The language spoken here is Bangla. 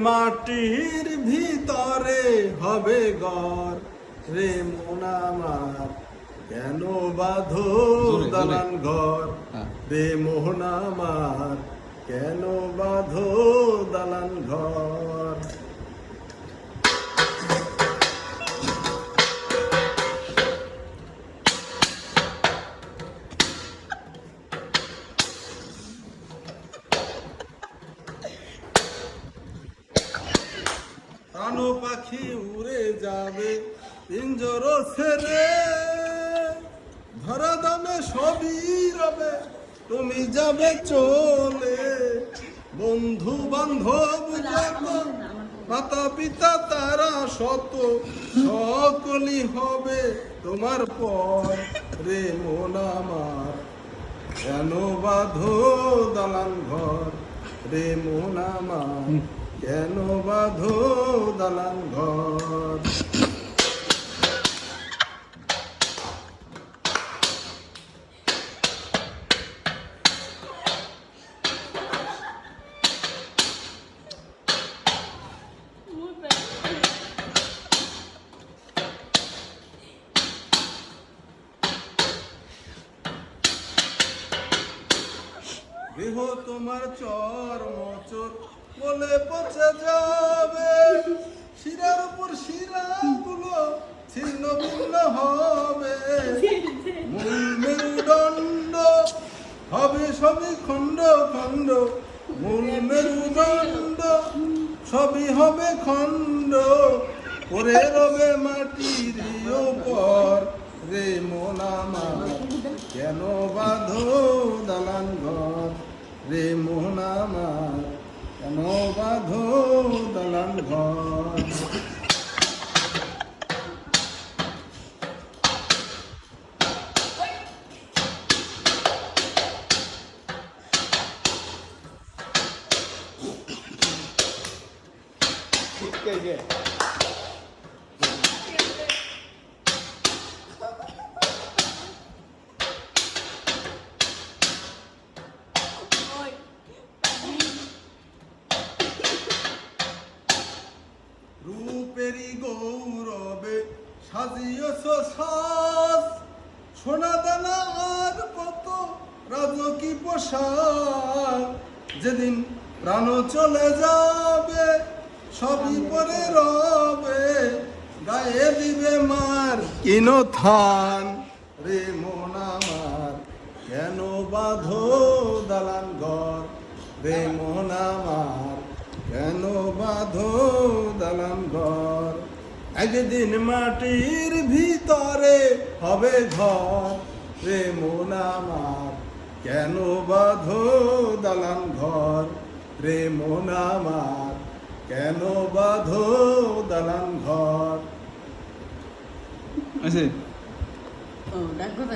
মাটির ভিতরে হবে ঘর রে মন আমার, কেন বাঁধো দালান ঘর রে মোহন আমার, কেন বাঁধো দালান ঘর। প্রাণ পাখি উড়ে যাবে পিঞ্জর ছেড়ে, ধরা দামে সবই রবে তুমি যাবে চলে। বন্ধু বান্ধব যত, মাতা পিতা তারা শত, সকলই হবে তোমার পর রে মন আমার, কেন বাঁধো দালান ঘর রে মন আমার, কেন বাঁধো দালান ঘর। দেহ তোমার চর মোচর বলে পচে যাবে, শিরার উপর শিরাগুলো ছিন্ন ভিন্ন হবে। মূল মেরুদণ্ড হবে সবই খণ্ড খণ্ড, মূল মেরুদণ্ড সবই হবে খণ্ড, পরে রবে মাটির উপর রে মন আমার, কেন বাঁধো দালান ঘর রে মোহন আমার, কেন বাঁধো দালান ঘর। রূপেরই গৌরবে সাজিয়েছ সাজ, সোনা দানা আর কত রাজকী পোশাক, যেদিন প্রাণ চলে যাবে সবই পরে রবে, গায়ে দিবে মার কিন থান রে মন আমার, কেন বাঁধো দালান ঘর রে মন আমার, কেন বাঁধো দালান ঘর। একদিন মাটির ভিতরে হবে ঘর রে মন আমার, কেন বাঁধো দালান ঘর রে মন আমার, কেন বাঁধো দালান ঘর। ও ডাক্তার